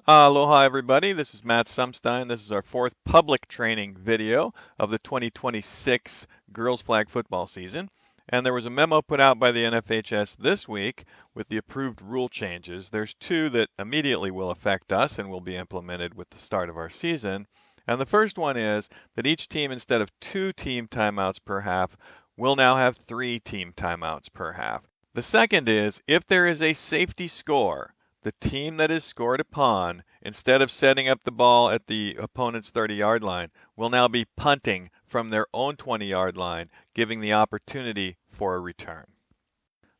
Aloha everybody, this is Matt Sumstein. This is our fourth public training video of the 2026 girls flag football season. And there was a memo put out by the NFHS this week with the approved rule changes. There's two that immediately will affect us and will be implemented with the start of our season. And the first one is that each team, instead of 2 team timeouts per half, will now have 3 team timeouts per half. The second is if there is a safety score, the team that is scored upon, instead of setting up the ball at the opponent's 30-yard line, will now be punting from their own 20-yard line, giving the opportunity for a return.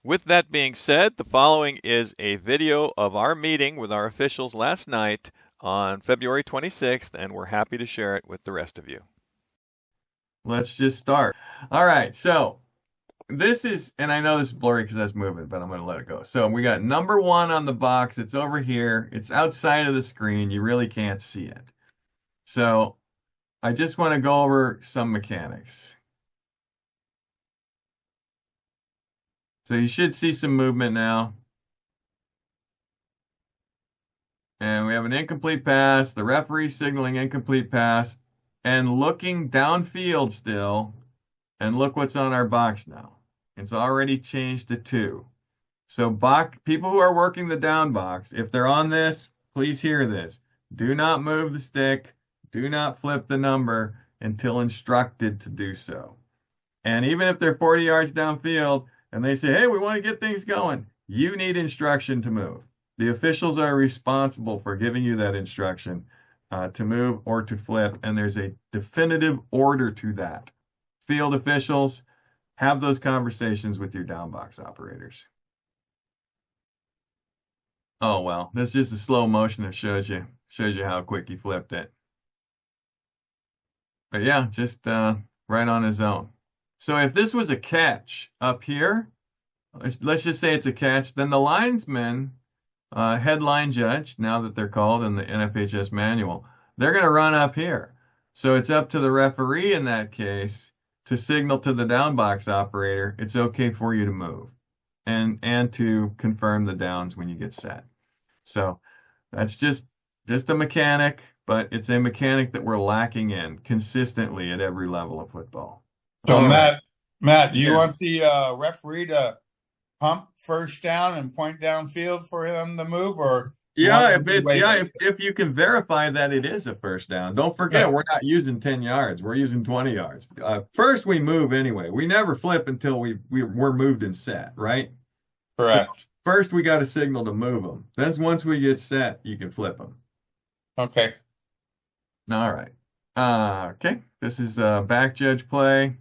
With that being said, the following is a video of our meeting with our officials last night on February 26th, and we're happy to share it with the rest of you. Let's just start. All right, so this is, and I know this is blurry because I was moving, but I'm going to let it go. So we got number 1 on the box. It's over here. It's outside of the screen. You really can't see it. So I just want to go over some mechanics. So you should see some movement now. And we have an incomplete pass. The referee signaling incomplete pass. And looking downfield still. And look what's on our box now. It's already changed to 2. So people who are working the down box, if they're on this, please hear this. Do not move the stick. Do not flip the number until instructed to do so. And even if they're 40 yards downfield and they say, hey, we want to get things going, you need instruction to move. The officials are responsible for giving you that instruction to move or to flip, and there's a definitive order to that. Field officials, have those conversations with your down box operators. Oh, well, this is just a slow motion that shows you how quick he flipped it. But yeah, just right on his own. So if this was a catch up here, let's just say it's a catch, then the linesman, headline judge, now that they're called in the NFHS manual, they're going to run up here. So it's up to the referee in that case to signal to the down box operator, it's okay for you to move, and to confirm the downs when you get set. So that's just a mechanic, but it's a mechanic that we're lacking in consistently at every level of football. So All right. Matt, do you Yes. want the referee to pump first down and point downfield for him to move, or Yeah, if you can verify that it is a first down. Don't forget, we're not using 10 yards. We're using 20 yards. First, we move anyway. We never flip until we're moved and set, right? Correct. So first, we got a signal to move them. Then once we get set, you can flip them. Okay. All right. Okay, this is a back judge play.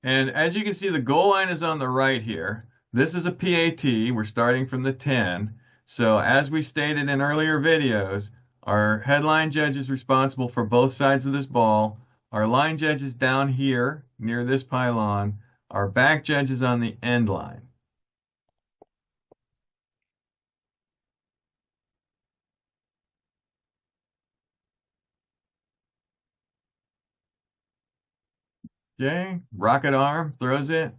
And as you can see, the goal line is on the right here. This is a PAT. We're starting from the 10. So as we stated in earlier videos, our headline judge is responsible for both sides of this ball. Our line judge is down here near this pylon. Our back judge is on the end line. Okay, rocket arm, throws it.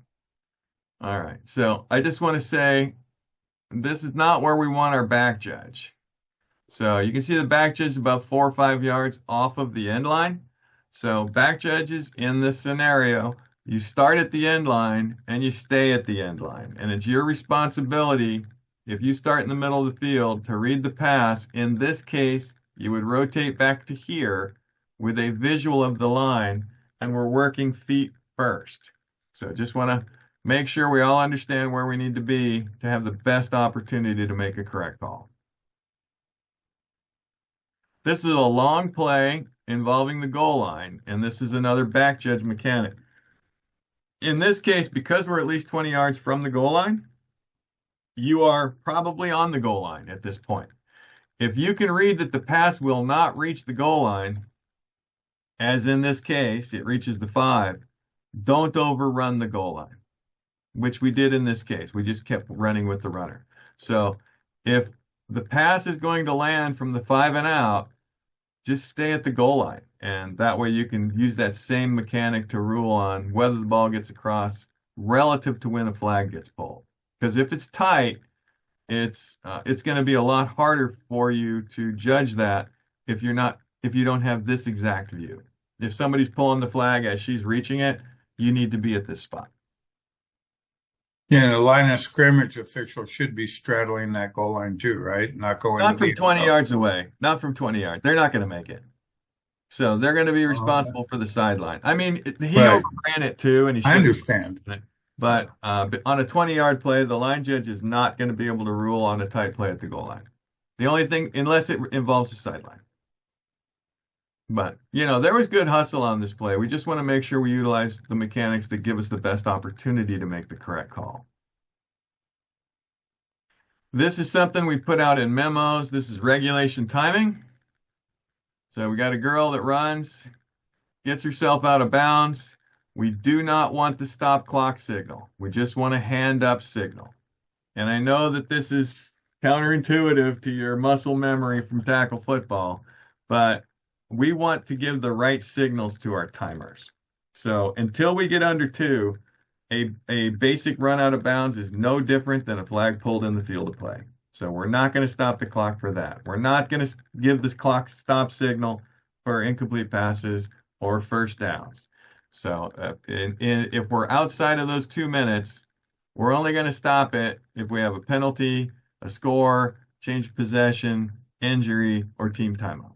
All right, so I just want to say this is not where we want our back judge. So you can see the back judge is about 4 or 5 yards off of the end line. So back judges in this scenario, you start at the end line and you stay at the end line. And it's your responsibility, if you start in the middle of the field, to read the pass. In this case, you would rotate back to here with a visual of the line, and we're working feet first. So just want to make sure we all understand where we need to be to have the best opportunity to make a correct call. This is a long play involving the goal line, and this is another back judge mechanic. In this case, because we're at least 20 yards from the goal line, you are probably on the goal line at this point. If you can read that the pass will not reach the goal line, as in this case, it reaches the 5, don't overrun the goal line, which we did in this case. We just kept running with the runner. So if the pass is going to land from the 5 and out, just stay at the goal line. And that way you can use that same mechanic to rule on whether the ball gets across relative to when a flag gets pulled. Because if it's tight, it's going to be a lot harder for you to judge that if you don't have this exact view. If somebody's pulling the flag as she's reaching it, you need to be at this spot. Yeah, the line of scrimmage official should be straddling that goal line too, right? Not going to Not from lead them 20 up. yards away. Not from 20 yards. They're not going to make it. So they're going to be Oh, responsible for the sideline. I mean, he right. overran it too, and he I should have. understand. But on a 20-yard play, the line judge is not going to be able to rule on a tight play at the goal line. The only thing, unless it involves the sideline. But, there was good hustle on this play. We just want to make sure we utilize the mechanics that give us the best opportunity to make the correct call. This is something we put out in memos. This is regulation timing. So we got a girl that runs, gets herself out of bounds. We do not want the stop clock signal. We just want a hand up signal. And I know that this is counterintuitive to your muscle memory from tackle football, but we want to give the right signals to our timers. So until we get under 2, a basic run out of bounds is no different than a flag pulled in the field of play. So we're not going to stop the clock for that. We're not going to give this clock stop signal for incomplete passes or first downs. So if we're outside of those 2 minutes, we're only going to stop it if we have a penalty, a score, change of possession, injury, or team timeout.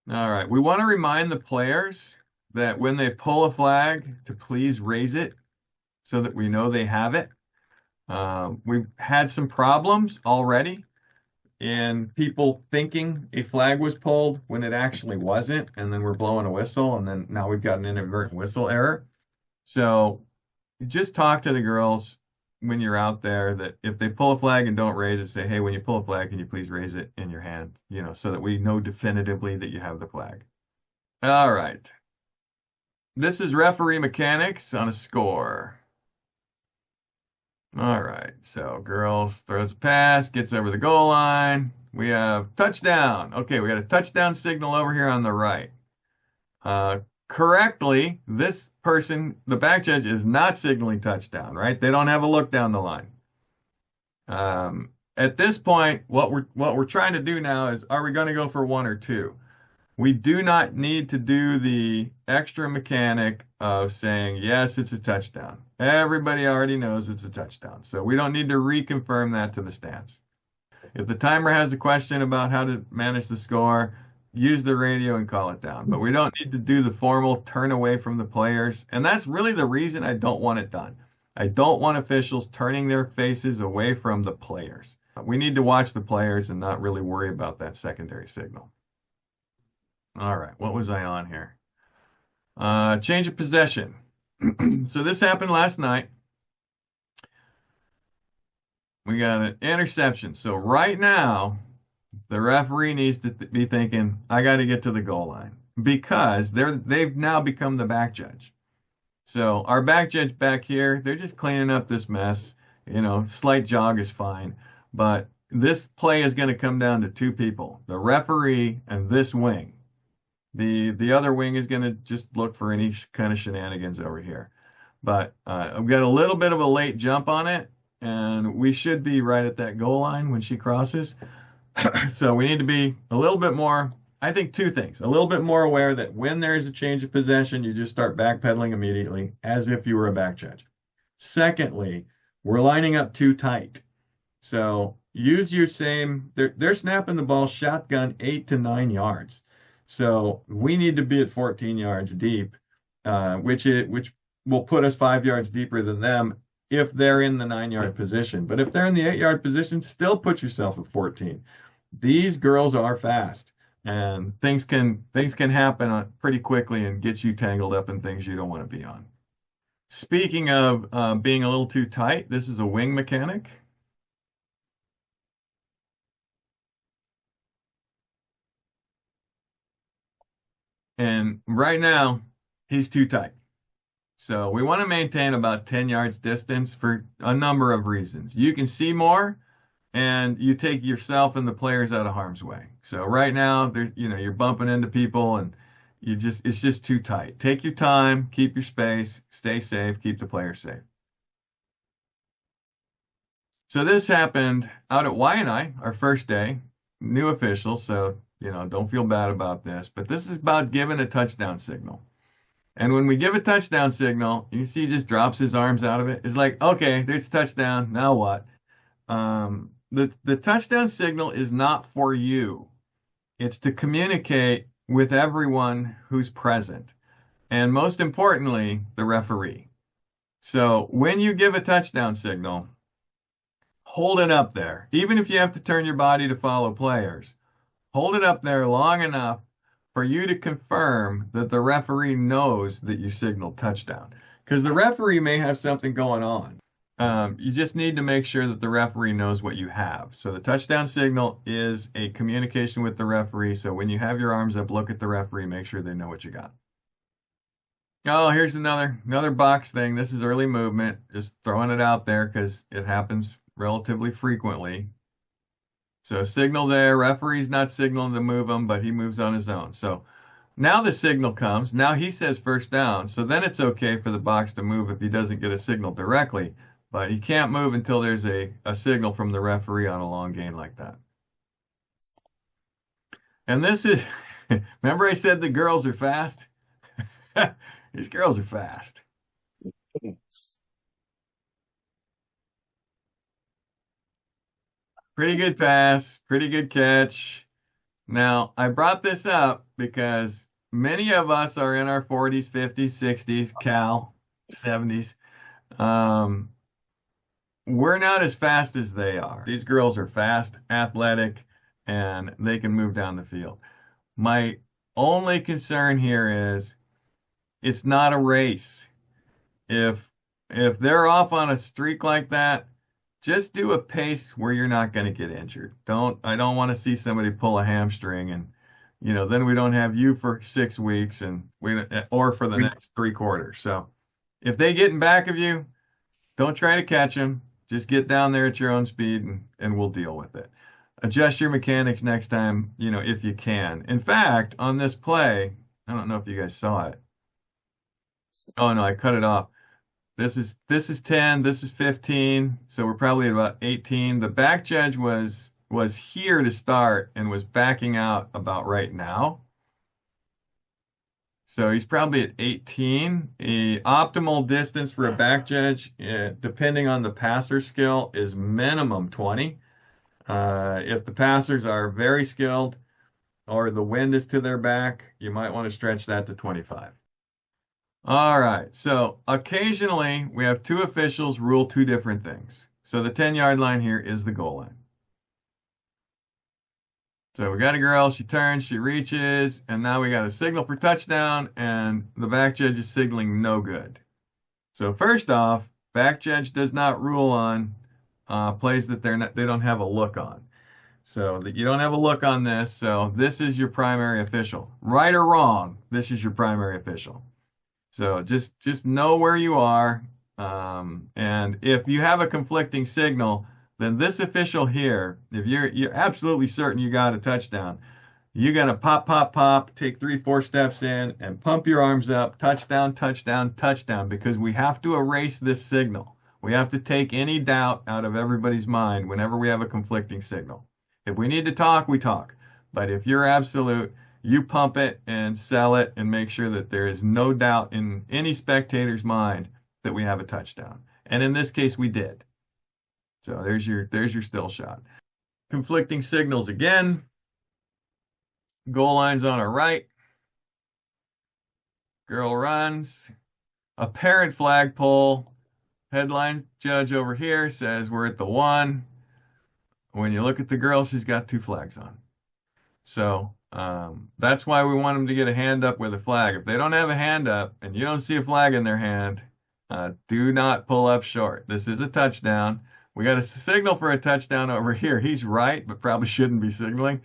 All right. We want to remind the players that when they pull a flag to please raise it so that we know they have it. We've had some problems already in people thinking a flag was pulled when it actually wasn't, and then we're blowing a whistle, and then now we've got an inadvertent whistle error. So just talk to the girls when you're out there that if they pull a flag and don't raise it, say, hey, when you pull a flag, can you please raise it in your hand, so that we know definitively that you have the flag. All right. This is referee mechanics on a score. All right, so girls throws a pass, gets over the goal line. We have touchdown. Okay, we got a touchdown signal over here on the right. Correctly, this person, the back judge, is not signaling touchdown, right? They don't have a look down the line. At this point, what we're trying to do now is, are we going to go for 1 or 2? We do not need to do the extra mechanic of saying, yes, it's a touchdown. Everybody already knows it's a touchdown. So we don't need to reconfirm that to the stands. If the timer has a question about how to manage the score, use the radio and call it down. But we don't need to do the formal turn away from the players. And that's really the reason I don't want it done. I don't want officials turning their faces away from the players. We need to watch the players and not really worry about that secondary signal. All right, what was I on here? Change of possession. So this happened last night. We got an interception. So right now, the referee needs to be thinking, I got to get to the goal line, because they've now become the back judge. So our back judge back here, they're just cleaning up this mess. Slight jog is fine, but this play is going to come down to 2 people, the referee and this wing. The other wing is going to just look for any kind of shenanigans over here. But I've got a little bit of a late jump on it, and we should be right at that goal line when she crosses. So we need to be a little bit more, I think 2 things. A little bit more aware that when there is a change of possession, you just start backpedaling immediately as if you were a back judge. Secondly, we're lining up too tight. So use your same, they're snapping the ball shotgun 8 to 9 yards. So we need to be at 14 yards deep, which will put us 5 yards deeper than them if they're in the 9-yard position. But if they're in the 8-yard position, still put yourself at 14. These girls are fast, and things can happen pretty quickly and get you tangled up in things you don't want to be on. Speaking of being a little too tight, this is a wing mechanic. And right now, he's too tight. So we want to maintain about 10 yards distance for a number of reasons. You can see more, and you take yourself and the players out of harm's way. So right now, you're bumping into people, and it's just too tight. Take your time, keep your space, stay safe, keep the players safe. So this happened out at Y&I, our first day, new officials, so don't feel bad about this, but this is about giving a touchdown signal. And when we give a touchdown signal, you see he just drops his arms out of it. It's like, okay, there's touchdown. Now what? The touchdown signal is not for you. It's to communicate with everyone who's present. And most importantly, the referee. So when you give a touchdown signal, hold it up there. Even if you have to turn your body to follow players, hold it up there long enough for you to confirm that the referee knows that you signaled touchdown. Because the referee may have something going on. You just need to make sure that the referee knows what you have. So the touchdown signal is a communication with the referee. So when you have your arms up, look at the referee, make sure they know what you got. Oh, here's another box thing. This is early movement. Just throwing it out there because it happens relatively frequently. So signal there. Referee's not signaling to move him, but he moves on his own. So now the signal comes. Now he says first down. So then it's okay for the box to move if he doesn't get a signal directly. But he can't move until there's a signal from the referee on a long gain like that. And this is, remember I said the girls are fast? These girls are fast. Pretty good pass, pretty good catch. Now, I brought this up because many of us are in our 40s, 50s, 60s, Cal, 70s. We're not as fast as they are. These girls are fast, athletic, and they can move down the field. My only concern here is it's not a race. If they're off on a streak like that, just do a pace where you're not going to get injured. I don't want to see somebody pull a hamstring and then we don't have you for 6 weeks or for the next 3 quarters. So if they get in back of you, don't try to catch them. Just get down there at your own speed and we'll deal with it. Adjust your mechanics next time, if you can. In fact, on this play, I don't know if you guys saw it. Oh no, I cut it off. This is 10, this is 15, so we're probably at about 18. The back judge was here to start and was backing out about right now. So he's probably at 18. The optimal distance for a back judge, depending on the passer skill, is minimum 20. If the passers are very skilled or the wind is to their back, you might want to stretch that to 25. All right, so occasionally we have 2 officials rule 2 different things. So the 10-yard line here is the goal line. So we got a girl, she turns, she reaches, and now we got a signal for touchdown, and the back judge is signaling no good. So first off, back judge does not rule on plays that they don't have a look on. So that you don't have a look on this, so this is your primary official. Right or wrong, this is your primary official. So just know where you are, and if you have a conflicting signal, then this official here, if you're absolutely certain you got a touchdown, you got to pop, pop, pop, take 3-4 steps in and pump your arms up, touchdown, touchdown, touchdown, because we have to erase this signal. We have to take any doubt out of everybody's mind whenever we have a conflicting signal. If we need to talk, we talk. But if you're absolute, you pump it and sell it and make sure that there is no doubt in any spectator's mind that we have a touchdown. And in this case, we did. So there's your still shot. Conflicting signals again. Goal line's on our right. Girl runs. Apparent flagpole. Headline judge over here says we're at the 1. When you look at the girl, she's got 2 flags on. So that's why we want them to get a hand up with a flag. If they don't have a hand up and you don't see a flag in their hand, do not pull up short. This is a touchdown. We got a signal for a touchdown over here. He's right, but probably shouldn't be signaling.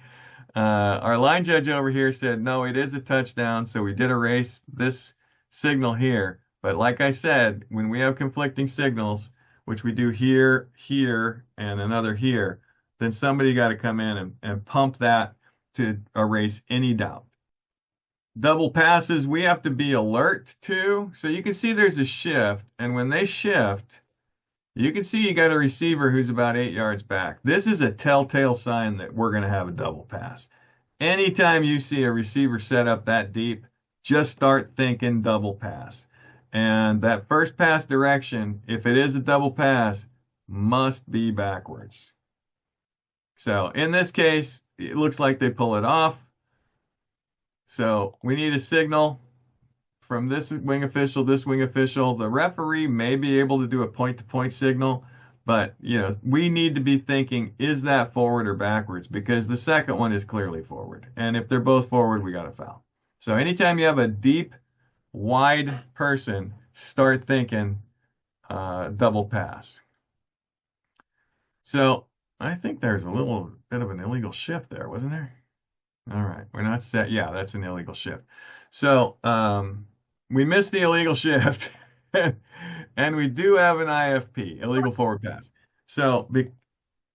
Our line judge over here said, no, it is a touchdown. So we did erase this signal here. But like I said, when we have conflicting signals, which we do here, here, and another here, then somebody got to come in and pump that to erase any doubt. Double passes, we have to be alert to. So you can see there's a shift. And when they shift, You can see you got a receiver who's about 8 yards back. This is a telltale sign that we're going to have a double pass. Anytime you see a receiver set up that deep, just start thinking double pass. And that first pass direction, if it is a double pass, must be backwards. So in this case, it looks like they pull it off. So we need a signal from this wing official, this wing official. The referee may be able to do a point-to-point signal, but we need to be thinking, is that forward or backwards? Because the second one is clearly forward. And if they're both forward, we got a foul. So anytime you have a deep, wide person, start thinking double pass. So I think there's a little bit of an illegal shift there, wasn't there? All right, we're not set. Yeah, that's an illegal shift. So we missed the illegal shift, and we do have an IFP, illegal forward pass. So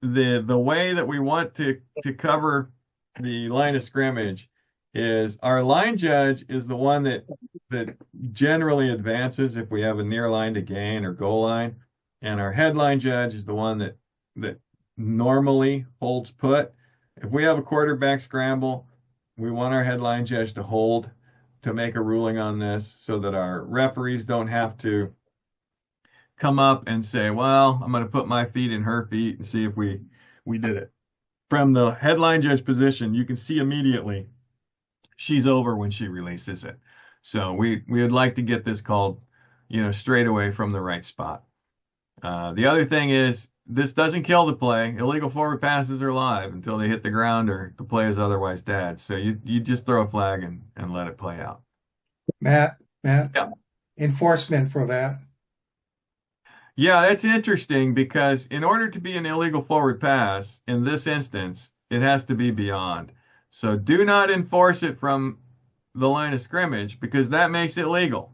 the way that we want to cover the line of scrimmage is our line judge is the one that generally advances if we have a near line to gain or goal line, and our headline judge is the one that normally holds put. If we have a quarterback scramble, we want our headline judge to hold to make a ruling on this so that our referees don't have to come up and say, well, I'm going to put my feet in her feet and see if we did it. From the headline judge position, you can see immediately she's over when she releases it. So we would like to get this called, straight away from the right spot. The other thing is, this doesn't kill the play. Illegal forward passes are live until they hit the ground or the play is otherwise dead. So you just throw a flag and let it play out. Matt, Yeah. enforcement for that. Yeah, that's interesting because in order to be an illegal forward pass, in this instance, it has to be beyond. So do not enforce it from the line of scrimmage because that makes it legal.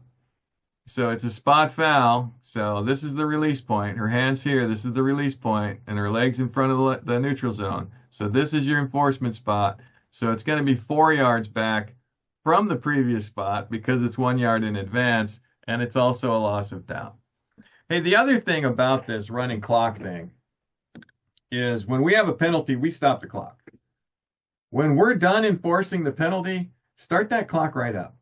So it's a spot foul. So this is the release point. Her hand's here. This is the release point, and her leg's in front of the neutral zone. So this is your enforcement spot. So it's going to be 4 yards back from the previous spot because it's 1 yard in advance, and it's also a loss of down. Hey, the other thing about this running clock thing is when we have a penalty, we stop the clock. When we're done enforcing the penalty, start that clock right up.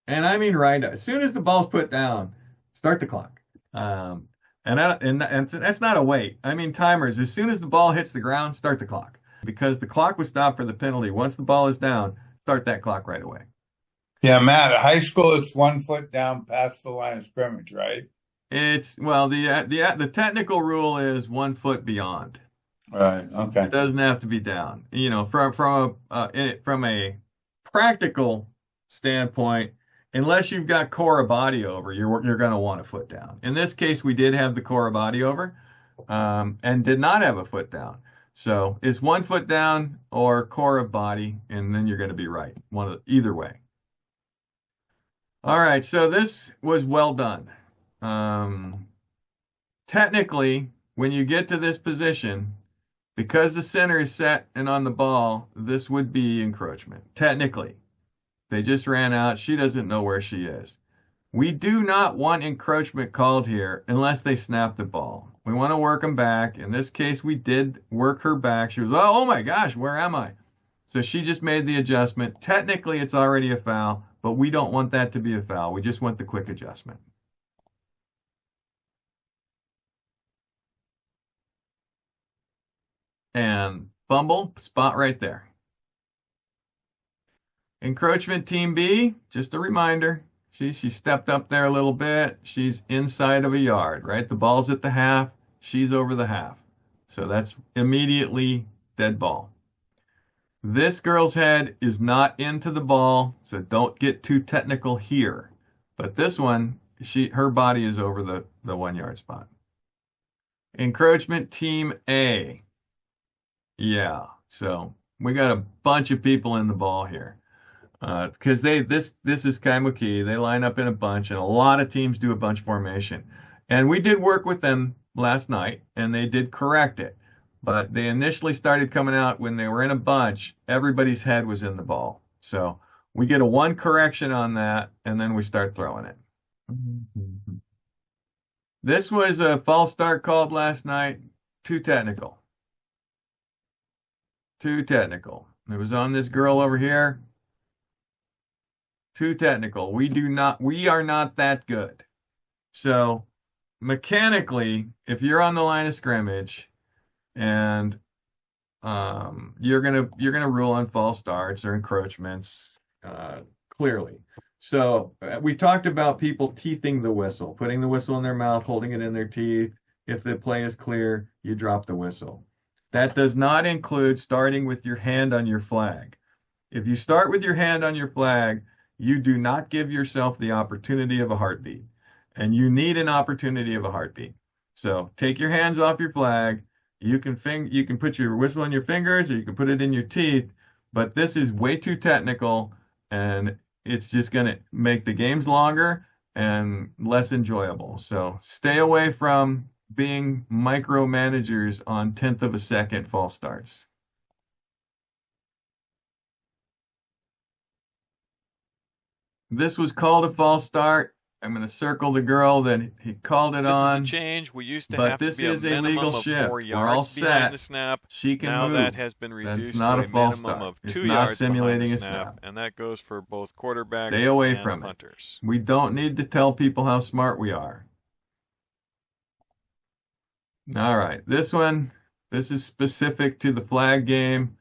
And I mean right up. As soon as the ball's put down, start the clock. And that's not a wait. I mean timers. As soon as the ball hits the ground, start the clock. Because the clock was stopped for the penalty. Once the ball is down, start that clock right away. Yeah, Matt, at high school, it's 1 foot down past the line of scrimmage, right? It's, well, the technical rule is 1 foot beyond. Right. Okay. It doesn't have to be down. From a practical standpoint, unless you've got core of body over, you're going to want a foot down. In this case, we did have the core of body over, and did not have a foot down. So it's 1 foot down or core of body, and then you're going to be right. Either way. All right. So this was well done. Technically, when you get to this position, because the center is set and on the ball, this would be encroachment. Technically, they just ran out. She doesn't know where she is. We do not want encroachment called here unless they snap the ball. We want to work them back. In this case, we did work her back. She was, oh my gosh, where am I? So she just made the adjustment. Technically, it's already a foul, but we don't want that to be a foul. We just want the quick adjustment. And fumble, spot right there. Encroachment team B, just a reminder. She stepped up there a little bit. She's inside of a yard, right? The ball's at the half. She's over the half. So that's immediately dead ball. This girl's head is not into the ball, so don't get too technical here. But this one, her body is over the 1 yard spot. Encroachment team A. Yeah, so we got a bunch of people in the ball here. Because this is Kaimuki. They line up in a bunch, and a lot of teams do a bunch formation. And we did work with them last night, and they did correct it. But they initially started coming out when they were in a bunch, everybody's head was in the ball. So we get a 1 correction on that, and then we start throwing it. This was a false start called last night. Too technical. Too technical. It was on this girl over here. Too technical. We are not that good. So mechanically, if you're on the line of scrimmage and you're gonna rule on false starts or encroachments clearly. So we talked about people teething the whistle, putting the whistle in their mouth, holding it in their teeth. If the play is clear, you drop the whistle. That does not include starting with your hand on your flag. If you start with your hand on your flag, you do not give yourself the opportunity of a heartbeat, and you need an opportunity of a heartbeat. So take your hands off your flag. You can put your whistle in your fingers or you can put it in your teeth, but this is way too technical and it's just going to make the games longer and less enjoyable. So stay away from being micromanagers on 10th of a second false starts. This was called a false start. I'm going to circle the girl that he called it on. This is a change. We used to but have to this be a is a minimum legal of shift. 4 We're all yards behind set. the snap. She can Now move. that has been reduced That's not to a a false minimum start. of It's 2 not yards behind simulating the a snap, snap. and that goes for both quarterbacks Stay away and from it. punters. We don't need to tell people how smart we are. All right, this is specific to the flag game.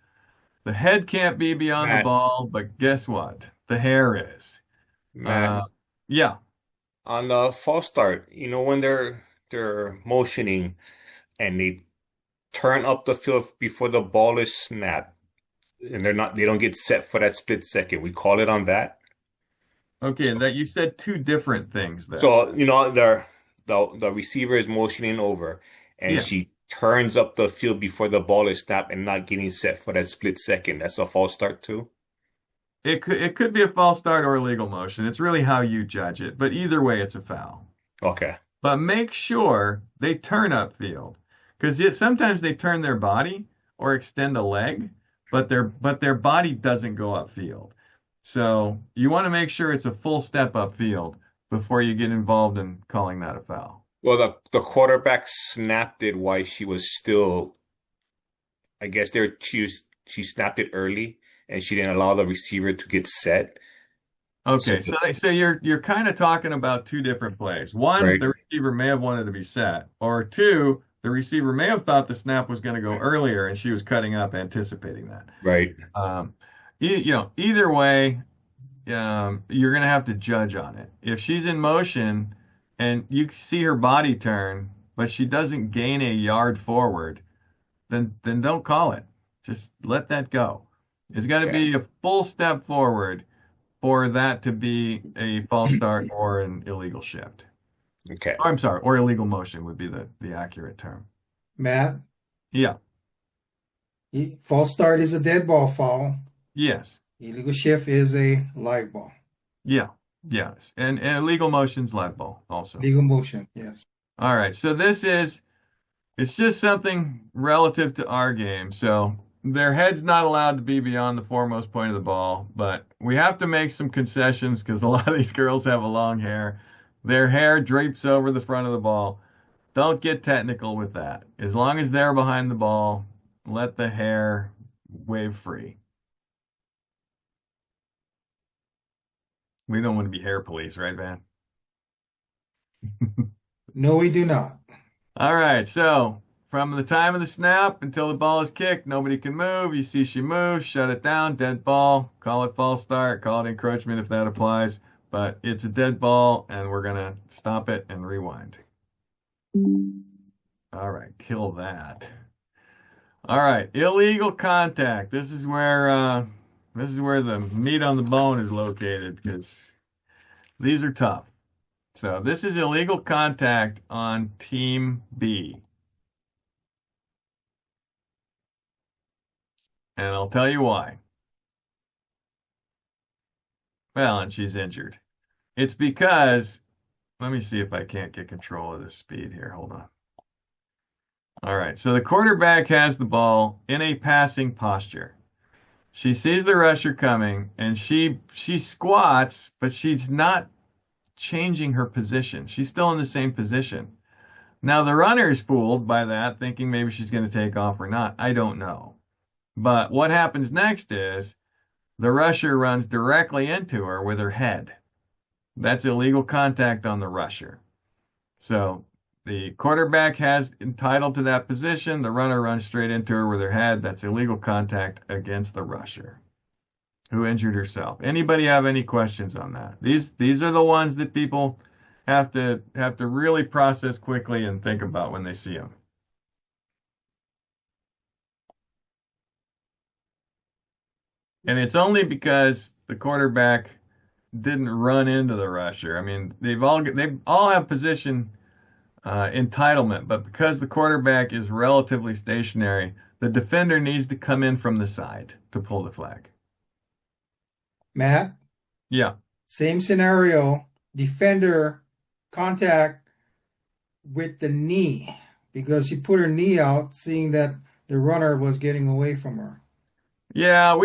The head can't be beyond the Matt, ball, but guess what? The hair is. Matt, Yeah. on the false start, when they're motioning and they turn up the field before the ball is snapped, and they don't get set for that split second. We call it on that. Okay, and that you said two different things there. So, the receiver is motioning over, and Yeah. she turns up the field before the ball is snapped and not getting set for that split second. That's a false start too. It could be a false start or a legal motion. It's really how you judge it, but either way, it's a foul. Okay. But make sure they turn upfield, because sometimes they turn their body or extend a leg, but their body doesn't go upfield. So you want to make sure it's a full step upfield before you get involved in calling that a foul. Well, the quarterback snapped it while she was still, I guess she snapped it early and she didn't allow the receiver to get set. Okay, so you're kind of talking about two different plays. One, Right. the receiver may have wanted to be set, or two, the receiver may have thought the snap was going to go earlier and she was cutting up anticipating that. Right. Either way, you're going to have to judge on it. If she's in motion and you see her body turn, but she doesn't gain a yard forward, then don't call it. Just let that go. It's got to be a full step forward for that to be a false start or an illegal shift. Okay. I'm sorry, or illegal motion would be the accurate term. Matt, Yeah. false start is a dead ball foul. Yes. Illegal shift is a live ball. Yeah. Yes. And illegal motion's live ball also. Legal motion, yes. All right. So it's just something relative to our game. So their head's not allowed to be beyond the foremost point of the ball, but we have to make some concessions because a lot of these girls have a long hair. Their hair drapes over the front of the ball. Don't get technical with that. As long as they're behind the ball, let the hair wave free. We don't want to be hair police, right, Van? No, we do not. All right, so from the time of the snap until the ball is kicked, nobody can move. You see she moves, shut it down, dead ball. Call it false start, call it encroachment if that applies. But it's a dead ball, and we're going to stop it and rewind. All right, kill that. All right, illegal contact. This is where the meat on the bone is located because these are tough. So this is illegal contact on Team B. And I'll tell you why. Well, and she's injured. It's because, let me see if I can't get control of this speed here. Hold on. All right, so the quarterback has the ball in a passing posture. She sees the rusher coming, and she squats, but she's not changing her position. She's still in the same position. Now the runner is fooled by that, thinking maybe she's going to take off or not. I don't know. But what happens next is the rusher runs directly into her with her head. That's illegal contact on the rusher. So the quarterback has entitled to that position. The runner runs straight into her with her head. That's illegal contact against the rusher who injured herself. Anybody have any questions on that? These are the ones that people have to really process quickly and think about when they see them. And it's only because the quarterback didn't run into the rusher. I mean, they all have position entitlement, but because the quarterback is relatively stationary, the defender needs to come in from the side to pull the flag. Matt, Yeah. same scenario. Defender contact with the knee because she put her knee out, seeing that the runner was getting away from her. Yeah,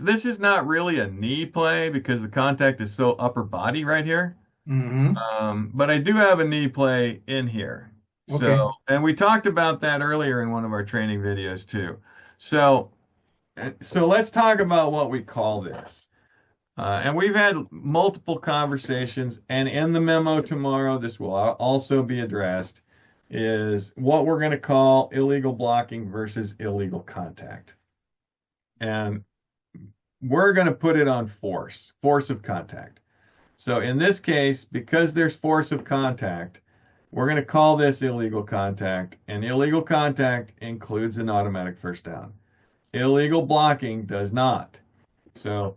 this is not really a knee play because the contact is so upper body right here. But I do have a knee play in here. Okay. And we talked about that earlier in one of our training videos too. So let's talk about what we call this. And we've had multiple conversations, and in the memo tomorrow, this will also be addressed, is what we're going to call illegal blocking versus illegal contact. And we're going to put it on force of contact. So in this case, because there's force of contact, we're going to call this illegal contact, and illegal contact includes an automatic first down. Illegal blocking does not. So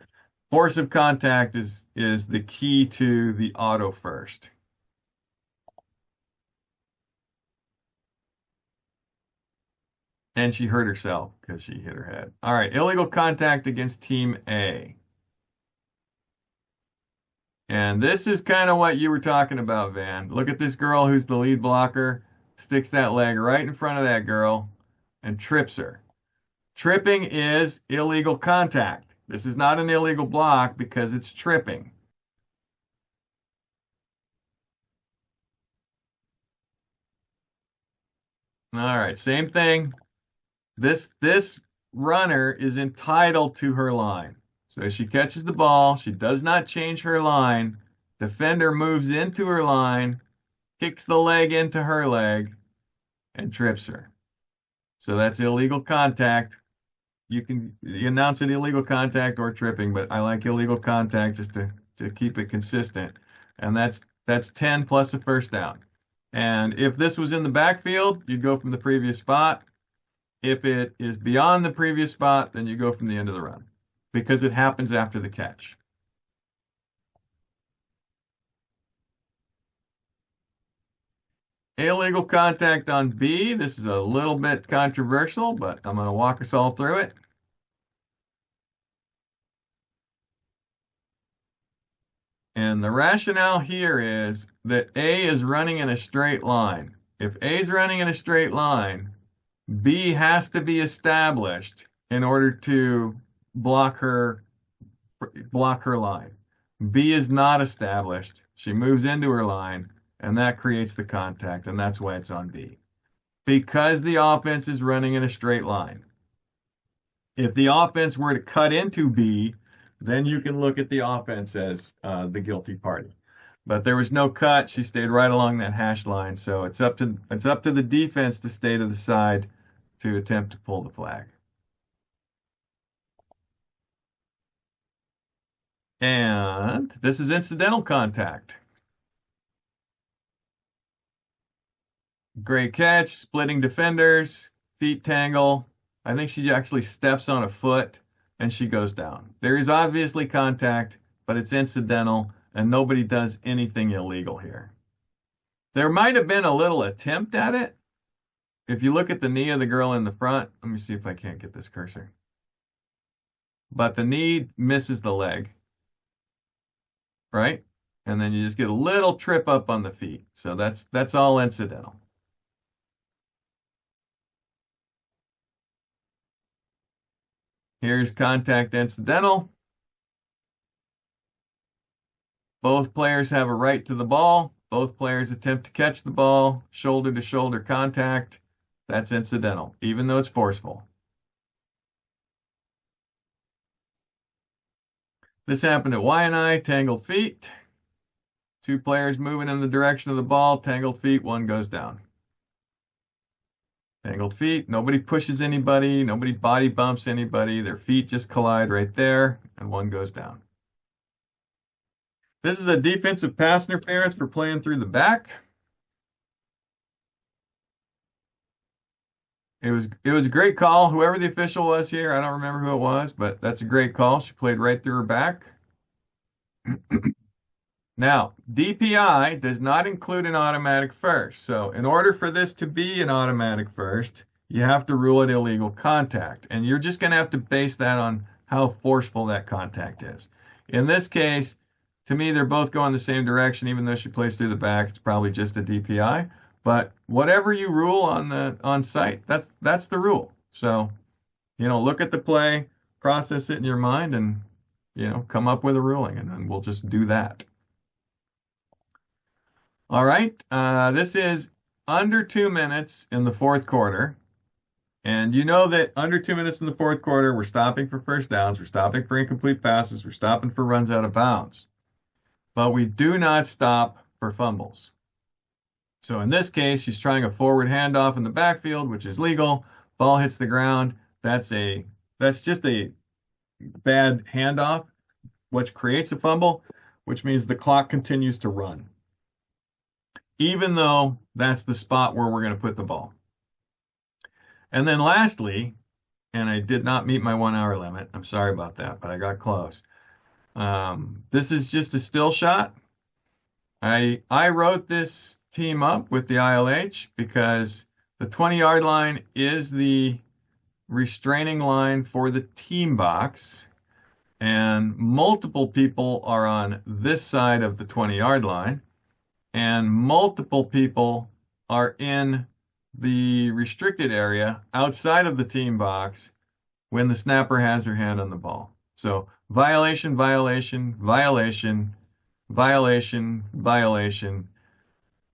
force of contact is the key to the auto first. And she hurt herself because she hit her head. All right, illegal contact against Team A. And this is kind of what you were talking about, Van. Look at this girl who's the lead blocker, sticks that leg right in front of that girl and trips her. Tripping is illegal contact. This is not an illegal block because it's tripping. All right, same thing. This runner is entitled to her line. So she catches the ball, she does not change her line. Defender moves into her line, kicks the leg into her leg, and trips her. So that's illegal contact. You can announce it illegal contact or tripping, but I like illegal contact just to keep it consistent. And that's 10 plus a first down. And if this was in the backfield, you'd go from the previous spot. If it is beyond the previous spot, then you go from the end of the run because it happens after the catch. Illegal contact on B. This is a little bit controversial, but I'm going to walk us all through it. And the rationale here is that A is running in a straight line. If A is running in a straight line, B has to be established in order to block her line. B is not established. She moves into her line, and that creates the contact, and that's why it's on B. Because the offense is running in a straight line. If the offense were to cut into B, then you can look at the offense as the guilty party. But there was no cut. She stayed right along that hash line, so it's up to the defense to stay to the side to attempt to pull the flag. And this is incidental contact. Great catch, splitting defenders, feet tangle. I think she actually steps on a foot and she goes down. There is obviously contact, but it's incidental and nobody does anything illegal here. There might have been a little attempt at it. If you look at the knee of the girl in the front, let me see if I can't get this cursor. But the knee misses the leg, right? And then you just get a little trip up on the feet. So that's all incidental. Here's contact incidental. Both players have a right to the ball. both players attempt to catch the ball, shoulder-to-shoulder contact. That's incidental, even though it's forceful. This happened at Y&I, tangled feet. Two players moving in the direction of the ball, tangled feet, one goes down. Tangled feet, nobody pushes anybody, nobody body bumps anybody, their feet just collide right there, and one goes down. This is a defensive pass interference for playing through the back. It was a great call. Whoever the official was here, I don't remember who it was, but that's a great call. She played right through her back. Now, DPI does not include an automatic first. So in order for this to be an automatic first, you have to rule it illegal contact. And you're just going to have to base that on how forceful that contact is. In this case, to me, they're both going the same direction. Even though she plays through the back, it's probably just a DPI. But whatever you rule on site, that's the rule. So, look at the play, process it in your mind, and, come up with a ruling. And then we'll just do that. All right, this is under 2 minutes in the fourth quarter. And you know that under 2 minutes in the fourth quarter, we're stopping for first downs, we're stopping for incomplete passes, we're stopping for runs out of bounds. But we do not stop for fumbles. So in this case, she's trying a forward handoff in the backfield, which is legal. Ball hits the ground. That's just a bad handoff, which creates a fumble, which means the clock continues to run, even though that's the spot where we're going to put the ball. And then lastly, and I did not meet my 1 hour limit. I'm sorry about that, but I got close. This is just a still shot. I wrote this team up with the ILH because the 20-yard line is the restraining line for the team box, and multiple people are on this side of the 20-yard line, and multiple people are in the restricted area outside of the team box when the snapper has her hand on the ball. So violation, violation, violation, violation, violation.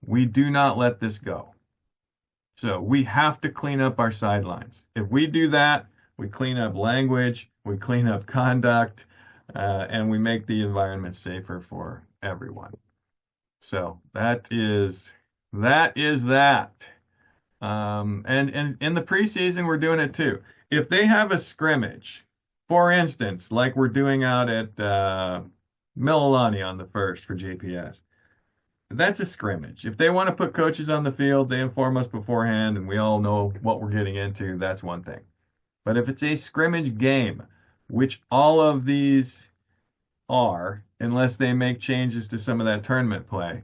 We do not let this go. So we have to clean up our sidelines. If we do that, we clean up language, we clean up conduct, and we make the environment safer for everyone. So that is that. And in the preseason, we're doing it too. If they have a scrimmage, for instance, like we're doing out at Mililani on the first for JPS, that's a scrimmage. If they want to put coaches on the field, they inform us beforehand and we all know what we're getting into. That's one thing. But if it's a scrimmage game, which all of these are, unless they make changes to some of that tournament play,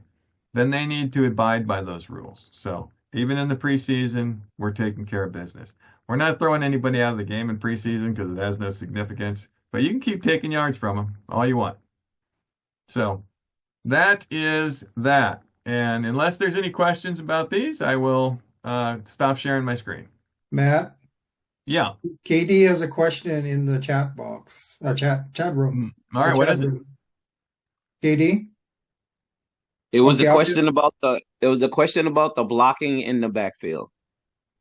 then they need to abide by those rules. So even in the preseason, we're taking care of business. We're not throwing anybody out of the game in preseason because it has no significance, but you can keep taking yards from them all you want. So that is that. And unless there's any questions about these, I will stop sharing my screen. Matt, Yeah. KD has a question in the chat box, chat room. All right, what is it? KD? It was Okay, a question about the blocking in the backfield.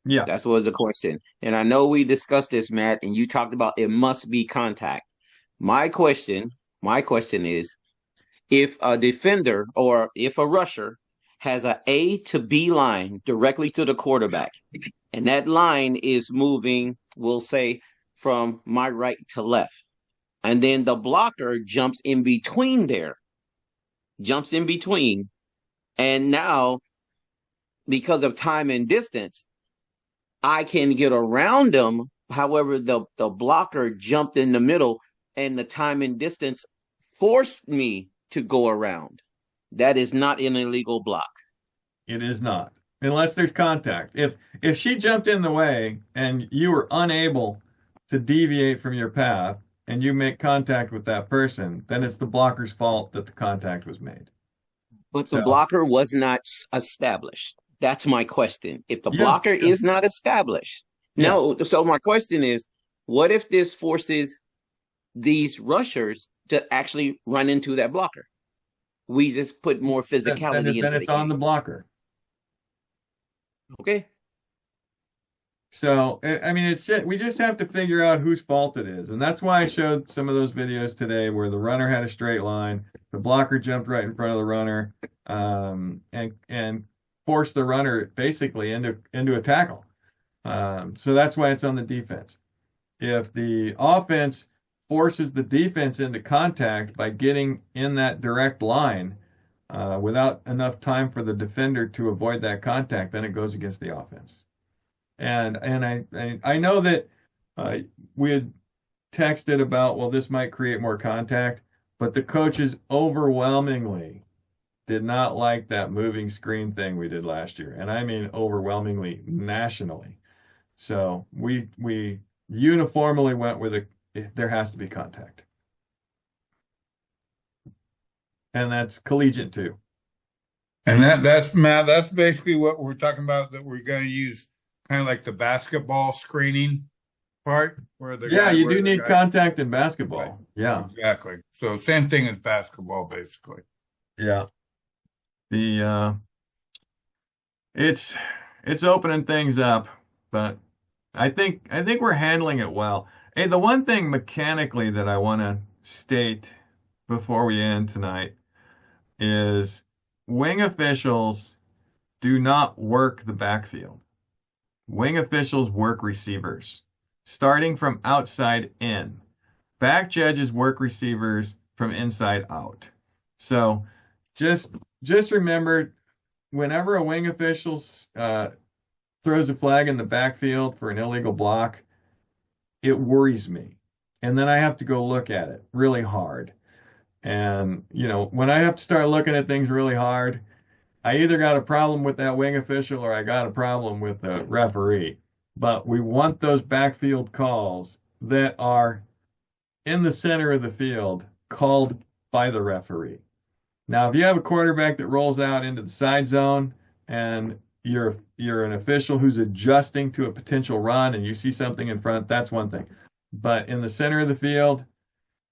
Yeah. That's what was the question. And I know we discussed this, Matt, and you talked about it must be contact. My question is, if a defender or if a rusher has an A to B line directly to the quarterback, and that line is moving, we'll say, from my right to left, and then the blocker jumps in between, and now, because of time and distance, I can get around them. However, the blocker jumped in the middle, and the time and distance forced me to go around. That is not an illegal block. It is not, unless there's contact. If she jumped in the way and you were unable to deviate from your path and you make contact with that person, then it's the blocker's fault that the contact was made. But the blocker was not established. That's my question. If the blocker is not established. No, so my question is, what if this forces these rushers to actually run into that blocker? we just put more then, physicality into then the it's on game. the blocker. Okay. So, I mean, we just have to figure out whose fault it is. And that's why I showed some of those videos today where the runner had a straight line, the blocker jumped right in front of the runner, and forced the runner basically into a tackle. So that's why it's on the defense. If the offense forces the defense into contact by getting in that direct line without enough time for the defender to avoid that contact, then it goes against the offense. And I know that we had texted about, well, this might create more contact, but the coaches overwhelmingly did not like that moving screen thing we did last year. And I mean overwhelmingly nationally. So we uniformly went with there has to be contact. And that's collegiate too. And that's Matt, that's basically what we're talking about, that we're going to use kind of like the basketball screening part where you do need contact in basketball. Right. Yeah. Exactly. So same thing as basketball, basically. Yeah. It's opening things up, but I think we're handling it well. Hey, the one thing mechanically that I want to state before we end tonight is wing officials do not work the backfield. Wing officials work receivers, starting from outside in. Back judges work receivers from inside out. So just remember, whenever a wing official throws a flag in the backfield for an illegal block, it worries me. And then I have to go look at it really hard. And, when I have to start looking at things really hard, I either got a problem with that wing official or I got a problem with the referee. But we want those backfield calls that are in the center of the field called by the referee. Now, if you have a quarterback that rolls out into the side zone and you're an official who's adjusting to a potential run and you see something in front, that's one thing. But in the center of the field,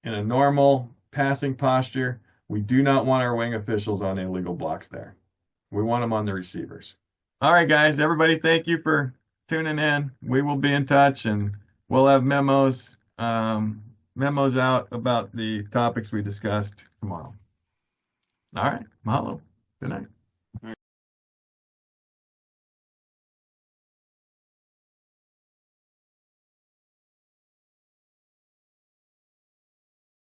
in a normal passing posture, we do not want our wing officials on illegal blocks there. We want them on the receivers. All right, guys, everybody, thank you for tuning in. We will be in touch, and we'll have memos out about the topics we discussed tomorrow. All right, mahalo. Good night.